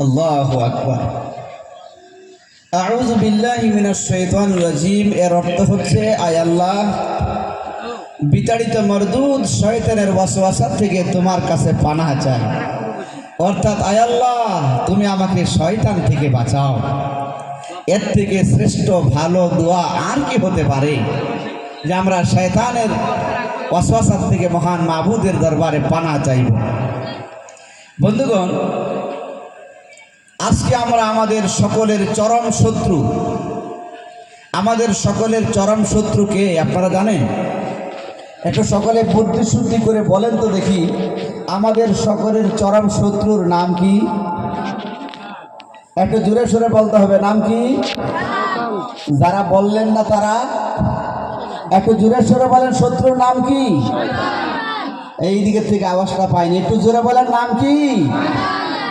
আল্লাহু আকবার। আউযু বিল্লাহি মিনাশ শাইতানির রাজিম। এর অর্থ হচ্ছে, আয় আল্লাহ, বিতাড়িত মরদুদ শয়তানের ওয়াসওয়াসা থেকে তোমার কাছে পানাহ চাই। অর্থাৎ, আয় আল্লাহ, তুমি আমাকে শয়তান থেকে বাঁচাও। এর থেকে শ্রেষ্ঠ ভালো দোয়া আর কি হতে পারে যে আমরা শয়তানের ওয়াসওয়াসা থেকে মহান মাবুদের দরবারে পানাহ চাইব। বন্ধুগণ, আজকে আমরা আমাদের সকলের চরম শত্রু, আমাদের সকলের চরম শত্রু কে আপনারা জানেন? একটু সকলে বুদ্ধি শুদ্ধি করে বলেন তো দেখি, আমাদের সকলের চরম শত্রুর নাম কি? একটু জোরে সোরে বলতে হবে, নাম কি? যারা বললেন না তারা একটু জোরে সোরে বলেন, শত্রুর নাম কি? এই দিকের থেকে আওয়াজটা পাইনি, একটু জোরে বলেন, নাম কি?